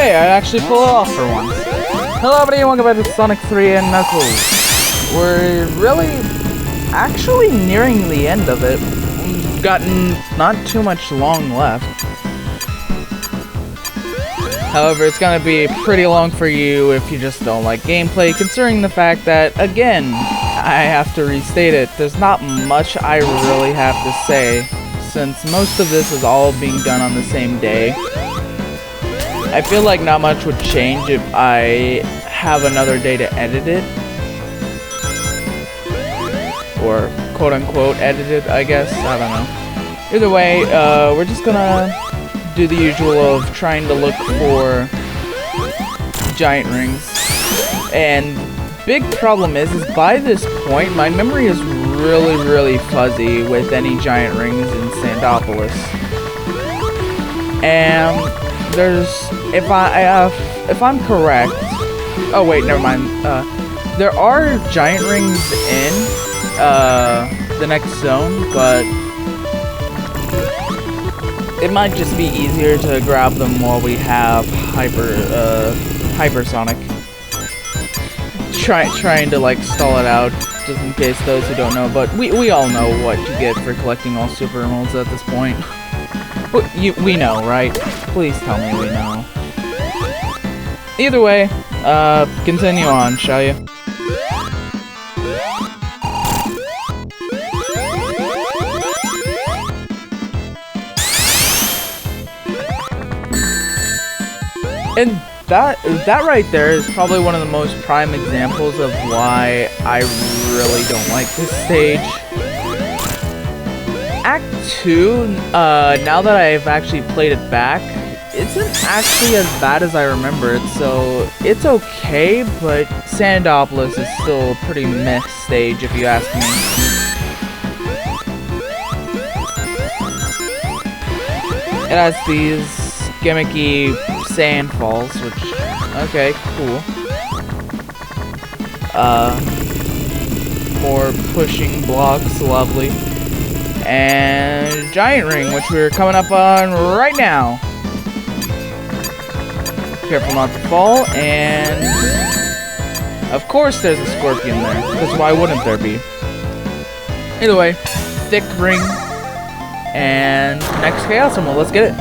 way, I actually pull it off for once. Hello everybody, welcome back to Sonic3&Knuckles. We're really actually nearing the end of it. We've gotten not too much long left. However, it's gonna be pretty long for you if you just don't like gameplay, considering the fact that, again, I have to restate it, there's not much I really have to say, since most of this is all being done on the same day. I feel like not much would change if I have another day to edit it. Or quote-unquote edit it, I guess. I don't know. Either way, we're just gonna do the usual of trying to look for giant rings. And big problem is by this point, my memory is really fuzzy with any giant rings in Sandopolis. And there's, if I'm correct, oh wait, never mind. There are giant rings in the next zone, but it might just be easier to grab them while we have hypersonic. Trying to like stall it out, just in case those who don't know. But we all know what you get for collecting all super emeralds at this point. We know, right? Please tell me we know. Either way, continue on, shall you? And that right there is probably one of the most prime examples of why I really don't like this stage. Act 2, now that I've actually played it back, isn't actually as bad as I remember it, so it's okay, but Sandopolis is still a pretty meh stage if you ask me. It has these gimmicky sand falls, which, okay, cool. More pushing blocks, lovely. And giant ring, which we're coming up on right now. Careful not to fall, and of course there's a scorpion there, because why wouldn't there be? Either way, thick ring, and next Chaos Emerald, let's get it.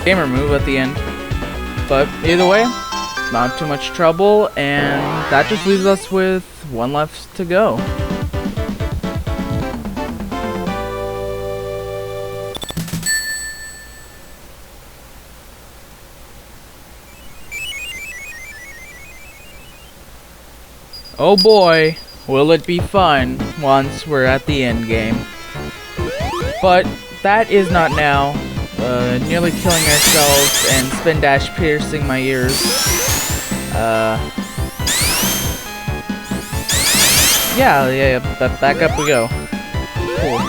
Gamer move at the end. But either way, not too much trouble, and that just leaves us with one left to go. Oh boy, will it be fun once we're at the end game. But that is not now. Nearly killing ourselves and spin dash piercing my ears. Yeah, back up we go. Cool.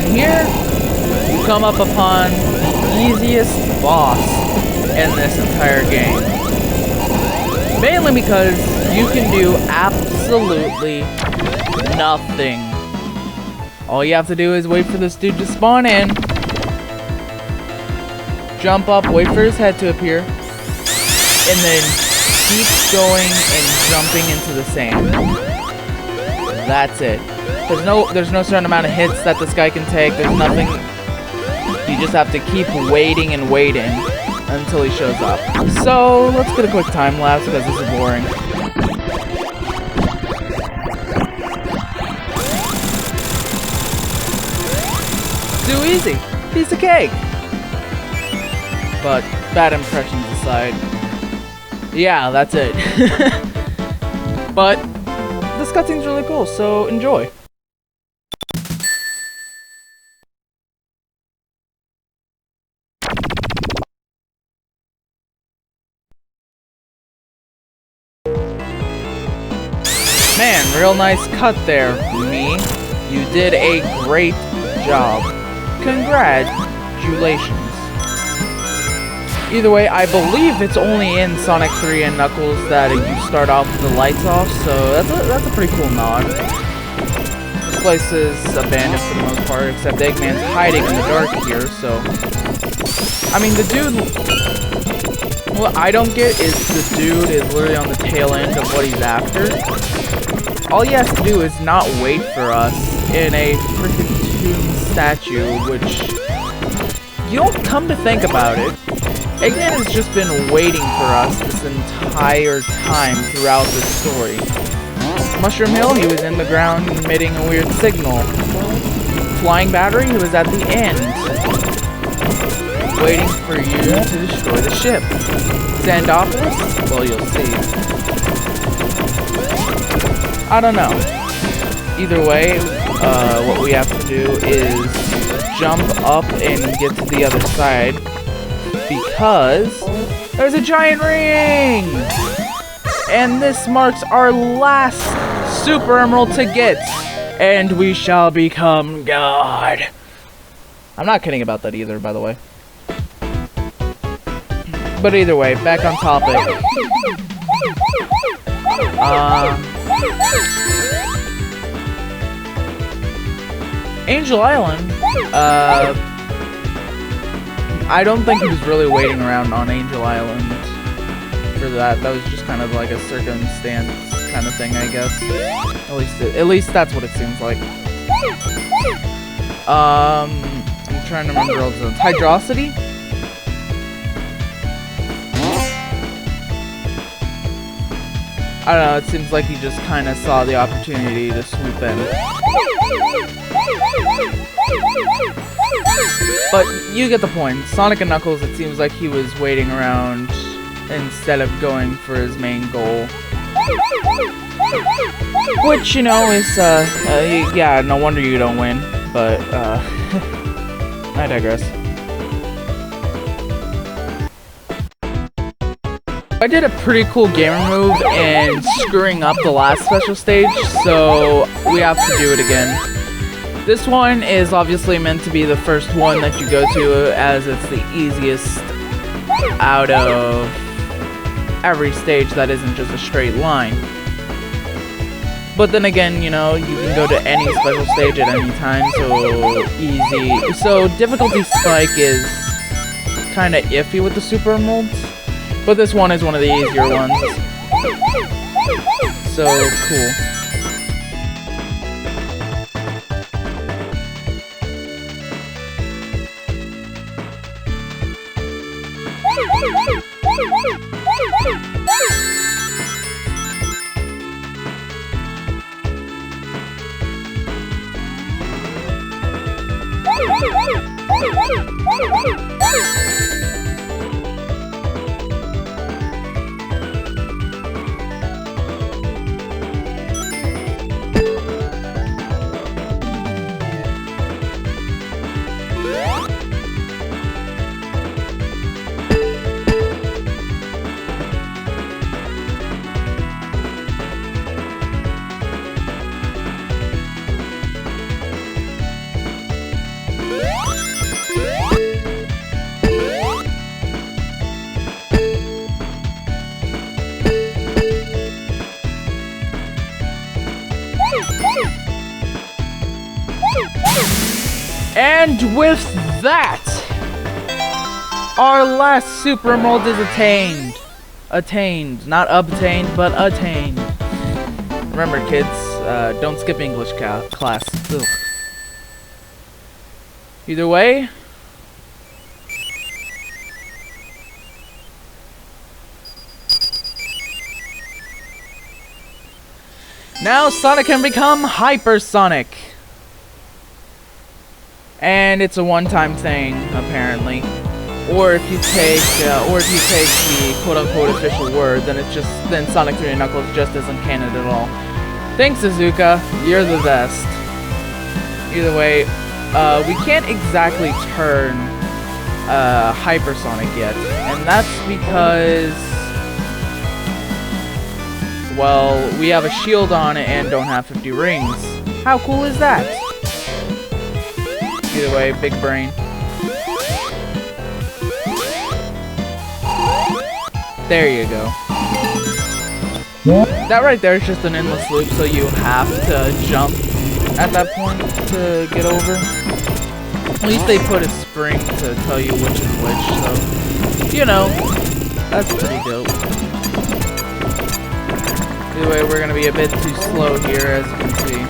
And here, you come up upon the easiest boss in this entire game. Mainly because you can do absolutely nothing. All you have to do is wait for this dude to spawn in, jump up, wait for his head to appear, and then keep going and jumping into the sand. That's it. There's no certain amount of hits that this guy can take. There's nothing. You just have to keep waiting and waiting until he shows up. So let's get a quick time lapse because this is boring. Too easy. Piece of cake. But bad impressions aside, yeah, that's it. But this cutscene's really cool, so enjoy. Man, real nice cut there, me. You did a great job. Congratulations. Either way, I believe it's only in Sonic 3 and Knuckles that you start off with the lights off, so that's a pretty cool nod. This place is abandoned for the most part, except Eggman's hiding in the dark here, so... I mean, the dude... What I don't get is the dude is literally on the tail end of what he's after. All he has to do is not wait for us in a freaking tomb statue, which... You don't come to think about it. Eggman has just been waiting for us this entire time throughout the story. Mushroom Hill, he was in the ground emitting a weird signal. Flying Battery, he was at the end, waiting for you to destroy the ship. Sandopolis? Well, you'll see. I don't know. Either way, what we have to do is jump up and get to the other side. Because there's a giant ring! And this marks our last Super Emerald to get. And we shall become God. I'm not kidding about that either, by the way. But either way, back on topic. Angel Island, I don't think he was really waiting around on Angel Island for that. That was just kind of like a circumstance kind of thing, I guess. At least that's what it seems like. I'm trying to remember all the zones. Hydrosity? I don't know, it seems like he just kind of saw the opportunity to swoop in. But you get the point. Sonic and Knuckles, it seems like he was waiting around instead of going for his main goal. Which, you know, is, yeah, no wonder you don't win. But, I digress. I did a pretty cool gamer move in screwing up the last special stage, so we have to do it again. This one is obviously meant to be the first one that you go to, as it's the easiest out of every stage that isn't just a straight line. But then again, you know, you can go to any special stage at any time, so easy. So difficulty spike is kind of iffy with the Super Emeralds. But this one is one of the easier ones. So, cool. And with that, our last Super Emerald is attained. Attained. Not obtained, but attained. Remember, kids, don't skip English class. Ugh. Either way, now Sonic can become hypersonic. And it's a one-time thing, apparently. Or if you take the quote-unquote official word, then Sonic3&Knuckles just isn't canon at all. Thanks, Izuka. You're the best. Either way, we can't exactly turn hypersonic yet, and that's because, well, we have a shield on it and don't have 50 rings. How cool is that? Either way, big brain. There you go. That right there is just an endless loop, so you have to jump at that point to get over. At least they put a spring to tell you which is which, so, you know, that's pretty dope. Either way, we're gonna be a bit too slow here, as you can see,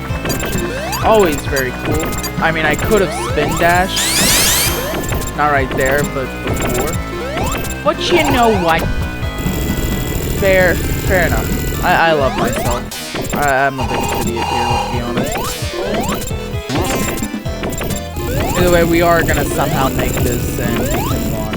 which is always very cool. I mean, I could have spin dashed, not right there, but before. But you know what? Fair enough. I love myself. I'm a big idiot here, let's be honest. Either way, we are gonna somehow make this and we can move on.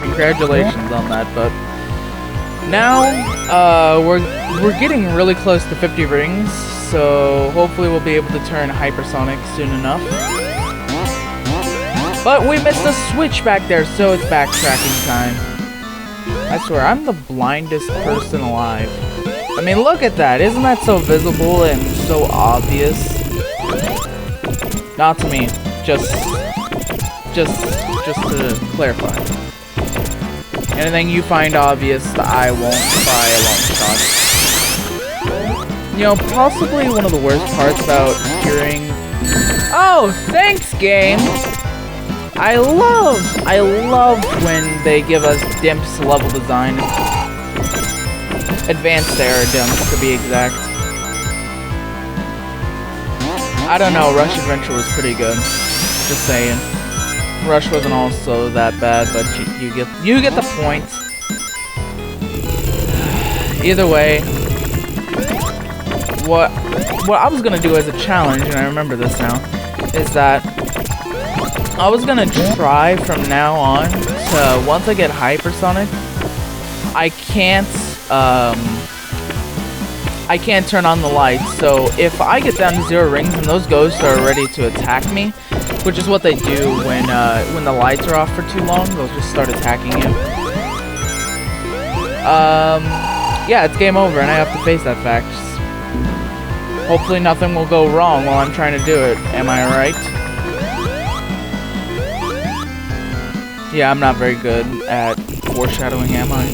Congratulations on that, but now we're getting really close to 50 rings, so hopefully we'll be able to turn hypersonic soon enough. But we missed a switch back there, so it's backtracking time. I swear, I'm the blindest person alive. I mean, look at that. Isn't that so visible and so obvious? Not to me. Just to clarify. Anything you find obvious, I won't by a long shot. You know, possibly one of the worst parts about hearing... Oh, thanks, game! I love when they give us dimps level design. Advanced era dimps, to be exact. I don't know, Rush Adventure was pretty good. Just saying. Rush wasn't also that bad, but you get the point. Either way, what I was gonna do as a challenge, and I remember this now, is that I was gonna try from now on to, once I get hypersonic, I can't turn on the lights. So if I get down to 0 rings and those ghosts are ready to attack me, which is what they do when the lights are off for too long, they'll just start attacking you. Yeah, it's game over and I have to face that fact. Hopefully nothing will go wrong while I'm trying to do it. Am I right? Yeah, I'm not very good at foreshadowing, am I?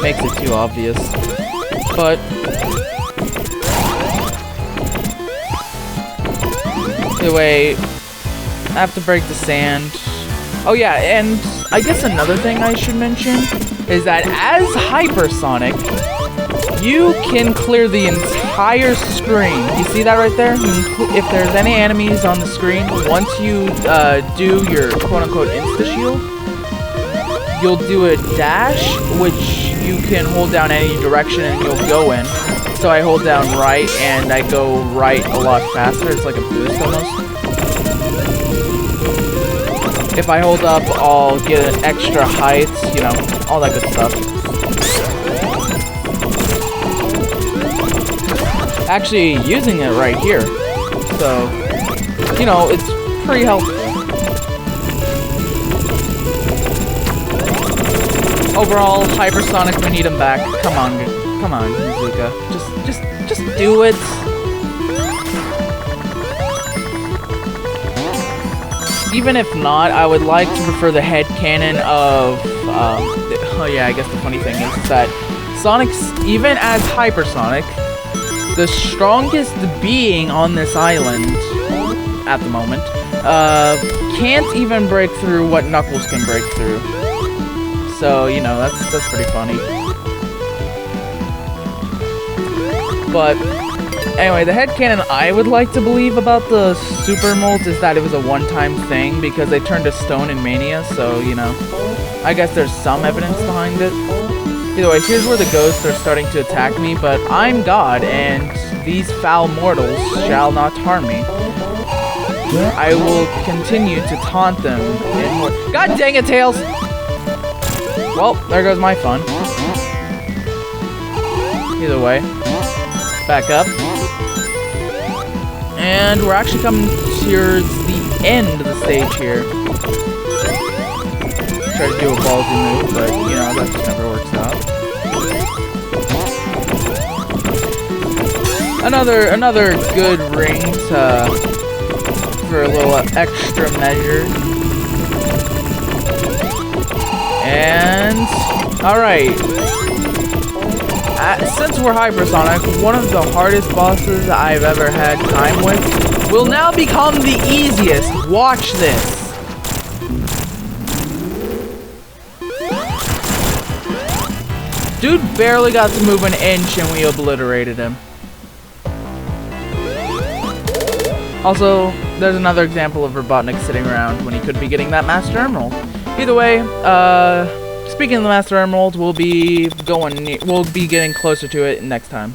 Makes it too obvious. But either way, I have to break the sand. Oh yeah, and I guess another thing I should mention is that as hypersonic, you can clear the entire screen. You see that right there? If there's any enemies on the screen, once you do your quote-unquote insta-shield, you'll do a dash, which you can hold down any direction and you'll go in. So I hold down right and I go right a lot faster. It's like a boost almost. If I hold up, I'll get an extra height, you know, all that good stuff. Actually using it right here. So, you know, it's pretty helpful. overall, Hypersonic, we need him back. Come on, Mizuka. Just do it. Even if not, I would like to prefer the headcanon of, oh yeah, I guess the funny thing is that Sonic's, even as Hypersonic, the strongest being on this island, at the moment, can't even break through what Knuckles can break through. So, you know, that's pretty funny. But anyway, the headcanon I would like to believe about the super molds is that it was a one-time thing because they turned to stone in Mania, so, you know, I guess there's some evidence behind it. Either way, here's where the ghosts are starting to attack me, but I'm God, and these foul mortals shall not harm me. I will continue to taunt them in more— God dang it, Tails! Well, there goes my fun. Either way, back up. And we're actually coming towards the end of the stage here. Try to do a ballsy move, but, you know, that just never works out. Another good ring for a little extra measure. And alright. Since we're Hypersonic, one of the hardest bosses I've ever had time with will now become the easiest. Watch this. Dude barely got to move an inch and we obliterated him. Also, there's another example of Robotnik sitting around when he could be getting that Master Emerald. Either way, speaking of the Master Emerald, we'll be getting closer to it next time.